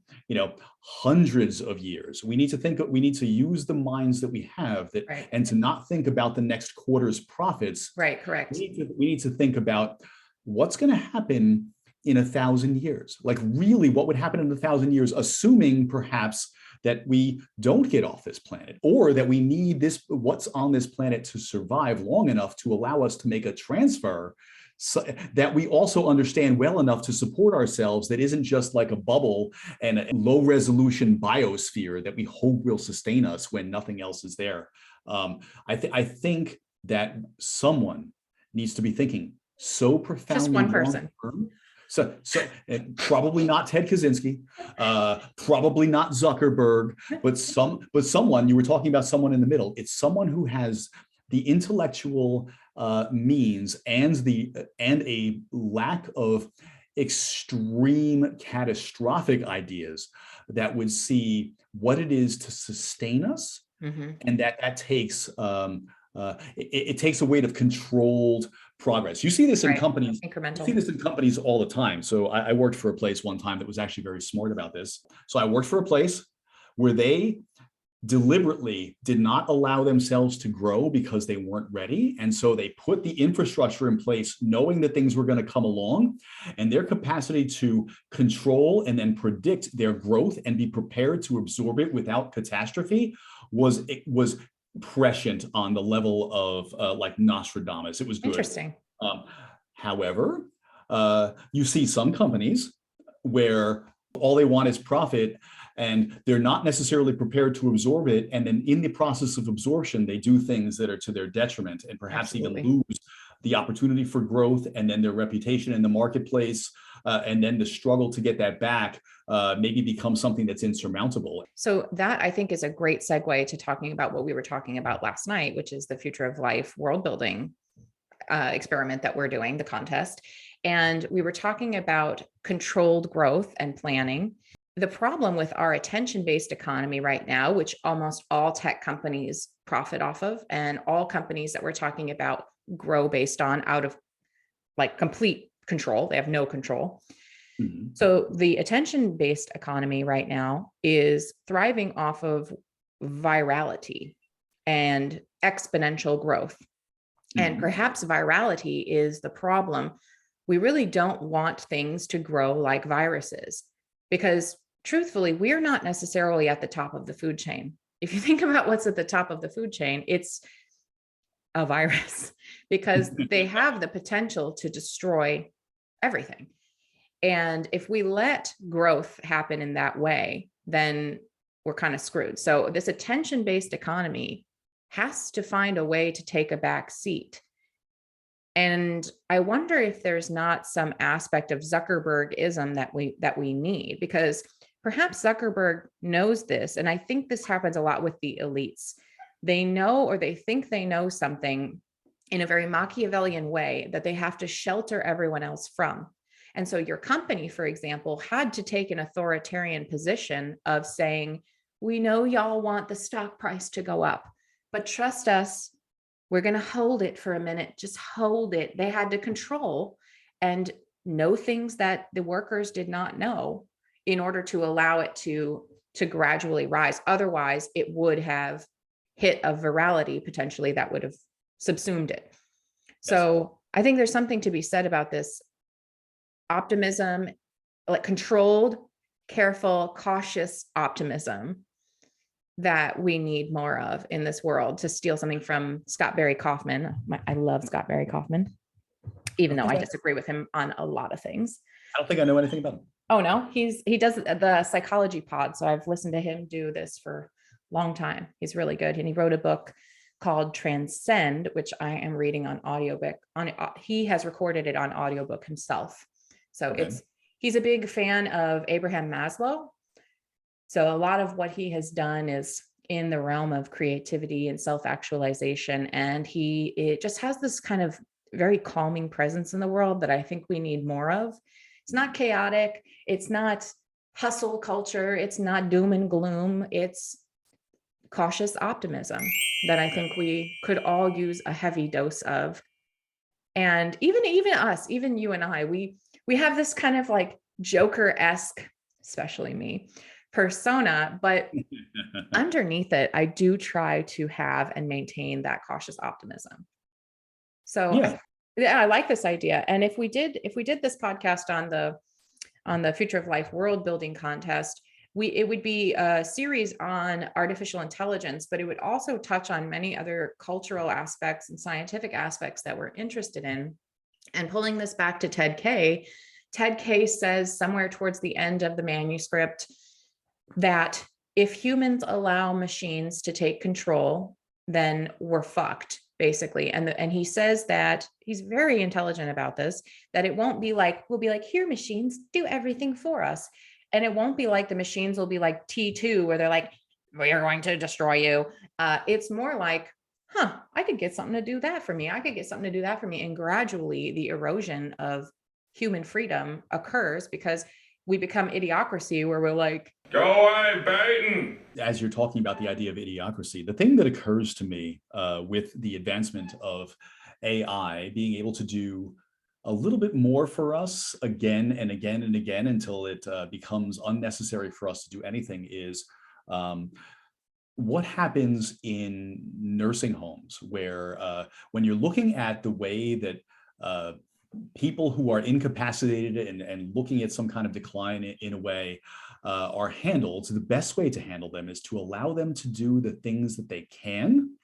hundreds of years. We need to use the minds that we have and to not think about the next quarter's profits. Right, correct. We need to think about what's going to happen in 1,000 years. Like, really, what would happen in 1,000 years, assuming perhaps that we don't get off this planet, or that we need what's on this planet to survive long enough to allow us to make a transfer, so that we also understand well enough to support ourselves, that isn't just like a bubble and a low resolution biosphere that we hope will sustain us when nothing else is there. I think that someone needs to be thinking so profoundly. Just one person. So probably not Ted Kaczynski, probably not Zuckerberg, but someone. You were talking about someone in the middle. It's someone who has the intellectual means and a lack of extreme catastrophic ideas that would see what it is to sustain us, and that takes it takes a weight of controlled progress. You see this in companies. Incremental. You see this in companies all the time. So I worked for a place one time that was actually very smart about this. So I worked for a place where they deliberately did not allow themselves to grow because they weren't ready. And so they put the infrastructure in place knowing that things were going to come along, and their capacity to control and then predict their growth and be prepared to absorb it without catastrophe was prescient on the level of like Nostradamus. It was good. Interesting. However, you see some companies where all they want is profit, and they're not necessarily prepared to absorb it. And then in the process of absorption, they do things that are to their detriment, and perhaps even lose the opportunity for growth, and then their reputation in the marketplace, and then the struggle to get that back maybe becomes something that's insurmountable. So that, I think, is a great segue to talking about what we were talking about last night, which is the Future of Life world building experiment that we're doing, the contest. And we were talking about controlled growth and planning. The problem with our attention-based economy right now, which almost all tech companies profit off of, and all companies that we're talking about grow based on out of like complete control, they have no control. So the attention-based economy right now is thriving off of virality and exponential growth. And perhaps virality is the problem. We really don't want things to grow like viruses, because truthfully, we're not necessarily at the top of the food chain. If you think about what's at the top of the food chain, it's a virus, because they have the potential to destroy everything. And if we let growth happen in that way, then we're kind of screwed. So this attention-based economy has to find a way to take a back seat. And I wonder if there's not some aspect of Zuckerbergism that we need, because perhaps Zuckerberg knows this. And I think this happens a lot with the elites. They know, or they think they know something in a very Machiavellian way that they have to shelter everyone else from. And so your company, for example, had to take an authoritarian position of saying, we know y'all want the stock price to go up, but trust us, we're going to hold it for a minute. Just hold it. They had to control and know things that the workers did not know in order to allow it to gradually rise. Otherwise, it would have hit a virality potentially that would have subsumed it. So I think there's something to be said about this optimism, like controlled, careful, cautious optimism that we need more of in this world. To steal something from Scott Barry Kaufman. I love Scott Barry Kaufman, even though I disagree with him on a lot of things. I don't think I know anything about him. Oh no, he does the psychology pod. So I've listened to him do this for a long time. He's really good. And he wrote a book called Transcend, which I am reading on audiobook. He has recorded it on audiobook himself. So he's a big fan of Abraham Maslow. So a lot of what he has done is in the realm of creativity and self-actualization. And it just has this kind of very calming presence in the world that I think we need more of. It's not chaotic. It's not hustle culture. It's not doom and gloom. It's cautious optimism that I think we could all use a heavy dose of. And even us, even you and I, we have this kind of like Joker-esque, especially me, persona, but underneath it, I do try to have and maintain that cautious optimism. So yeah, I like this idea. And if we did this podcast on the Future of Life world building contest, it would be a series on artificial intelligence, but it would also touch on many other cultural aspects and scientific aspects that we're interested in. And pulling this back to TedK says somewhere towards the end of the manuscript that if humans allow machines to take control, then we're fucked, basically. And he says that he's very intelligent about this, that it won't be like, we'll be like, here, machines, do everything for us. And it won't be like the machines will be like T2, where they're like, we are going to destroy you. It's more like, I could get something to do that for me. I could get something to do that for me. And gradually the erosion of human freedom occurs because we become idiocracy, where we're like, go away, Baton. As you're talking about the idea of idiocracy, the thing that occurs to me with the advancement of AI being able to do a little bit more for us again and again and again until it becomes unnecessary for us to do anything is what happens in nursing homes, where when you're looking at the way that people who are incapacitated and looking at some kind of decline in a way are handled, the best way to handle them is to allow them to do the things that they can,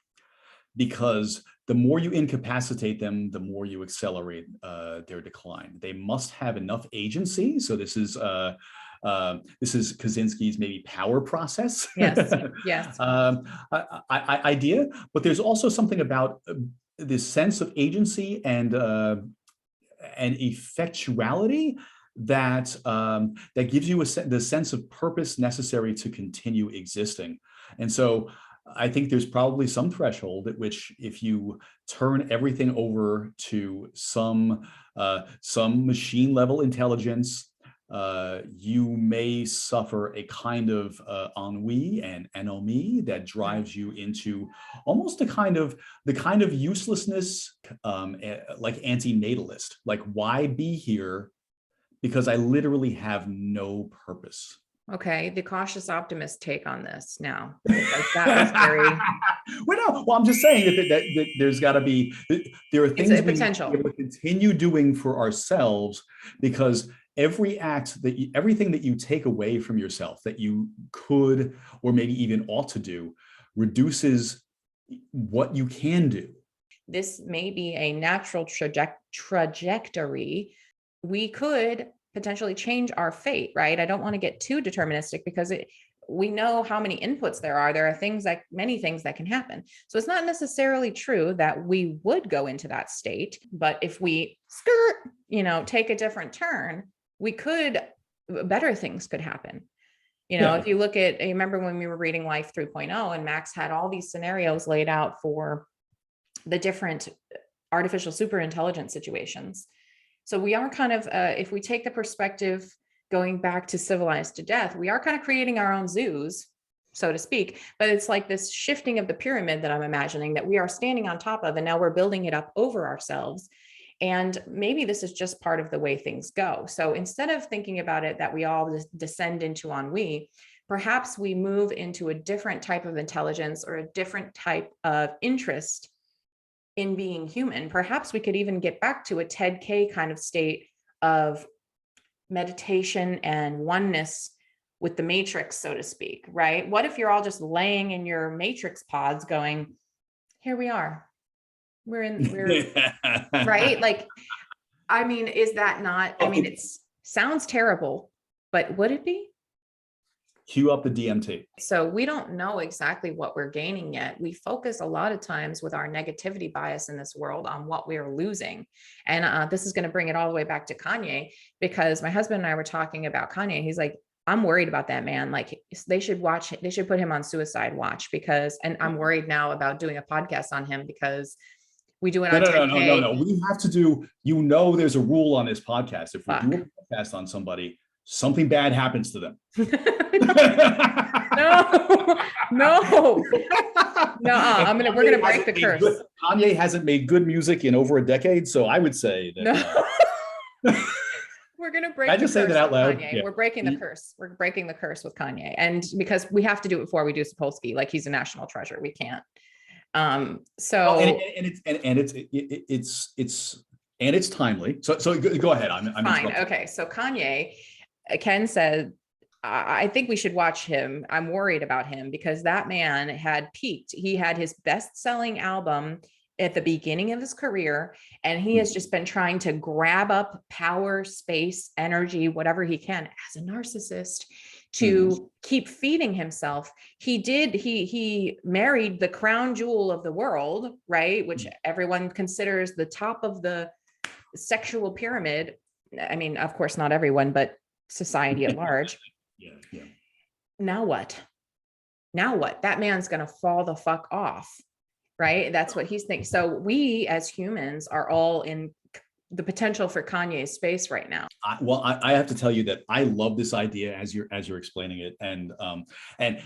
because the more you incapacitate them, the more you accelerate their decline. They must have enough agency. So this is Kaczynski's maybe power process. yes, yes. Idea, but there's also something about this sense of agency and effectuality that that gives you the sense of purpose necessary to continue existing. And so I think there's probably some threshold at which, if you turn everything over to some machine level intelligence, you may suffer a kind of ennui and anomie that drives you into almost the kind of uselessness, like anti-natalist. Like, why be here? Because I literally have no purpose. Okay, the cautious optimist take on this now. Like that was very. Well, I'm just saying that there's got to be, there are things we potential need to be able to continue doing for ourselves, because everything that you take away from yourself that you could or maybe even ought to do reduces what you can do. This may be a natural trajectory. We could potentially change our fate, right? I don't want to get too deterministic, because we know how many inputs there are. There are many things that can happen. So it's not necessarily true that we would go into that state, but if we take a different turn, better things could happen. If you look at, I remember when we were reading Life 3.0 and Max had all these scenarios laid out for the different artificial superintelligence situations. So we are kind of, if we take the perspective going back to civilized to death, we are kind of creating our own zoos, so to speak, but it's like this shifting of the pyramid that I'm imagining that we are standing on top of, and now we're building it up over ourselves. And maybe this is just part of the way things go. So instead of thinking about it that we all descend into ennui, perhaps we move into a different type of intelligence or a different type of interest in being human. Perhaps we could even get back to a TedK kind of state of meditation and oneness with the matrix, so to speak, right? What if you're all just laying in your matrix pods going, here we are. We're right? Like, I mean, is that not, I mean, it sounds terrible, but would it be? Cue up the DMT. So we don't know exactly what we're gaining yet. We focus a lot of times with our negativity bias in this world on what we're losing. And this is going to bring it all the way back to Kanye, because my husband and I were talking about Kanye. He's like, I'm worried about that man. Like they should put him on suicide watch because, and I'm worried now about doing a podcast on him because we do it on TedK. No. We have to do, there's a rule on this podcast. If we do a podcast on somebody, something bad happens to them. No. We're gonna break the curse. Kanye hasn't made good music in over a decade, so I would say that. No. We're gonna break. I just say that out loud. Yeah. We're breaking the curse. We're breaking the curse with Kanye, and because we have to do it before we do Sapolsky. Like he's a national treasure. We can't. It's timely. So go ahead. I'm fine. Okay. So Kanye, Ken said, I think we should watch him. I'm worried about him because that man had peaked. He had his best-selling album at the beginning of his career, and he has just been trying to grab up power, space, energy, whatever he can as a narcissist to keep feeding himself. He married the crown jewel of the world, right? Which everyone considers the top of the sexual pyramid. I mean, of course, not everyone, but society at large. Yeah. Now what? That man's going to fall the fuck off, right? That's what he's thinking. So we as humans are all in the potential for Kanye's space right now. I have to tell you that I love this idea as you're explaining it, and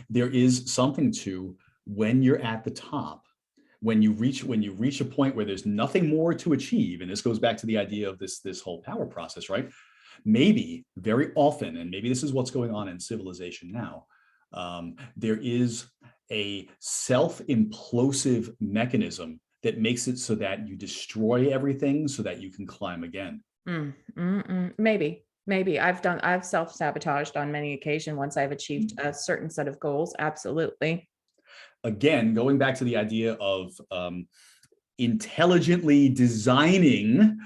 there is something to when you're at the top, when you reach a point where there's nothing more to achieve, and this goes back to the idea of this whole power process, right? Maybe very often, and maybe this is what's going on in civilization now, there is a self-implosive mechanism that makes it so that you destroy everything so that you can climb again. Maybe I've self-sabotaged on many occasions once I've achieved a certain set of goals. Absolutely. Again, going back to the idea of intelligently designing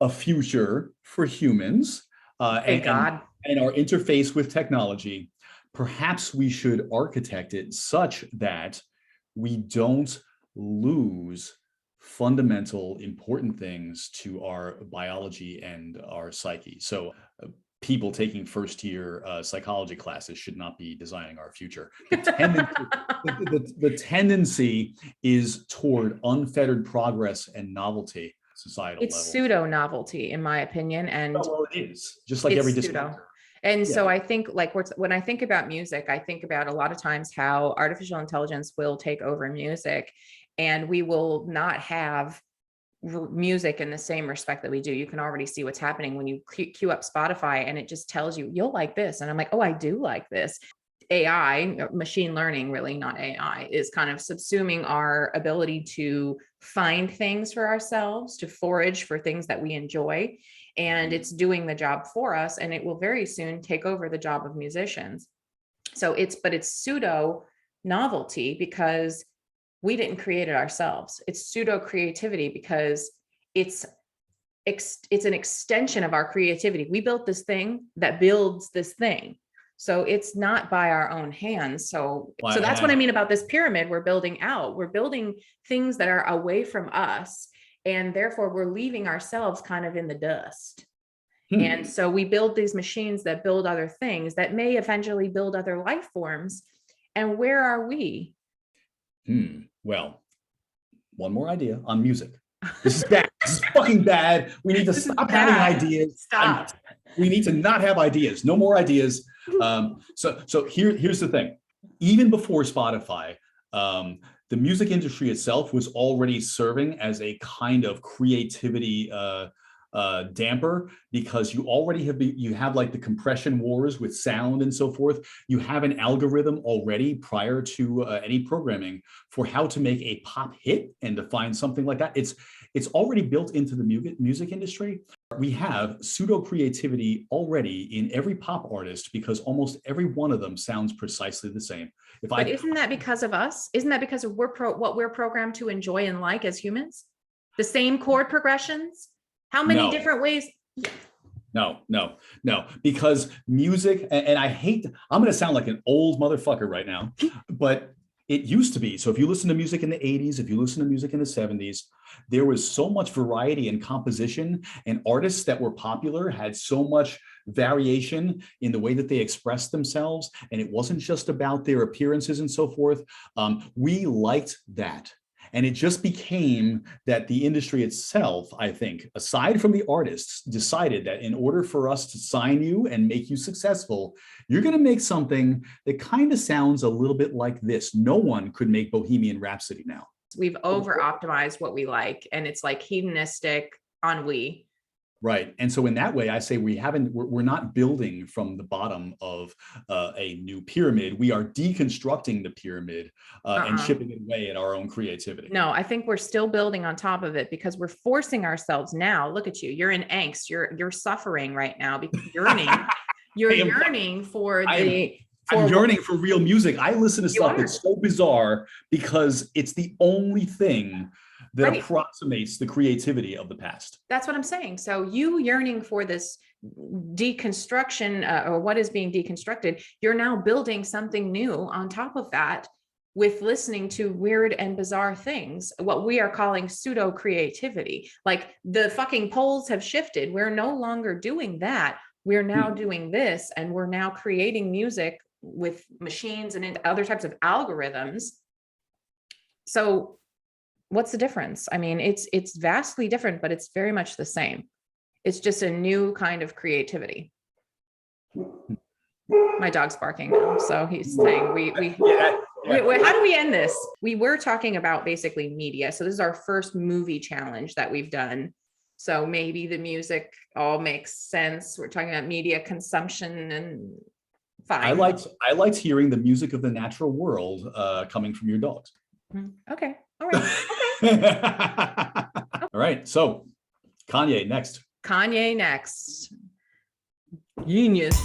a future for humans and our interface with technology, perhaps we should architect it such that we don't lose fundamental important things to our biology and our psyche. So people taking first-year psychology classes should not be designing our future. The tendency is toward unfettered progress and novelty. Societal it's level. Pseudo novelty, in my opinion, and well, it is just like every pseudo. And so I think, like, when I think about music, I think about a lot of times how artificial intelligence will take over music, and we will not have music in the same respect that we do. You can already see what's happening when you queue up Spotify, and it just tells you you'll like this, and I'm like, oh, I do like this. AI, machine learning, really not AI, is kind of subsuming our ability to find things for ourselves, to forage for things that we enjoy. And it's doing the job for us, and it will very soon take over the job of musicians. So it's pseudo novelty because we didn't create it ourselves. It's pseudo creativity because it's an extension of our creativity. We built this thing that builds this thing. So it's not by our own hands. So that's what I mean about this pyramid we're building out. We're building things that are away from us, and therefore we're leaving ourselves kind of in the dust. And so we build these machines that build other things that may eventually build other life forms. And where are we? Well, one more idea on music. This is bad. This is fucking bad. We need to stop having ideas. Stop. We need to not have ideas. No more ideas. So here's the thing. Even before Spotify, the music industry itself was already serving as a kind of creativity damper because you already have like the compression wars with sound and so forth. You have an algorithm already prior to any programming for how to make a pop hit and to find something like that. It's already built into the music industry. We have pseudo creativity already in every pop artist because almost every one of them sounds precisely the same. But isn't that because of us? Isn't that because of what we're programmed to enjoy and like as humans? The same chord progressions? How many different ways? No, because music, and I'm going to sound like an old motherfucker right now, but it used to be. So if you listen to music in the 80s, if you listen to music in the 70s, there was so much variety in composition, and artists that were popular had so much variation in the way that they expressed themselves. And it wasn't just about their appearances and so forth. We liked that. And it just became that the industry itself, I think, aside from the artists, decided that in order for us to sign you and make you successful, you're going to make something that kind of sounds a little bit like this. No one could make Bohemian Rhapsody now. We've over-optimized what we like, and it's like hedonistic ennui. Right. And so in that way, I say we're not building from the bottom of a new pyramid. We are deconstructing the pyramid and chipping it away at our own creativity. No, I think we're still building on top of it because we're forcing ourselves now. Look at you. You're in angst. You're suffering right now because you're yearning for I'm yearning for real music. I listen to stuff that's so bizarre because it's the only thing that approximates the creativity of the past. That's what I'm saying. So you yearning for this deconstruction or what is being deconstructed, you're now building something new on top of that with listening to weird and bizarre things, what we are calling pseudo creativity. Like the fucking poles have shifted. We're no longer doing that. We're now doing this, and we're now creating music with machines and other types of algorithms. So what's the difference? I mean, it's vastly different, but it's very much the same. It's just a new kind of creativity. My dog's barking now, so he's saying how do we end this? We were talking about basically media. So this is our first movie challenge that we've done. So maybe the music all makes sense. We're talking about media consumption and fine. I liked hearing the music of the natural world coming from your dogs. Okay. All right. Okay. All right. So Kanye next. Genius.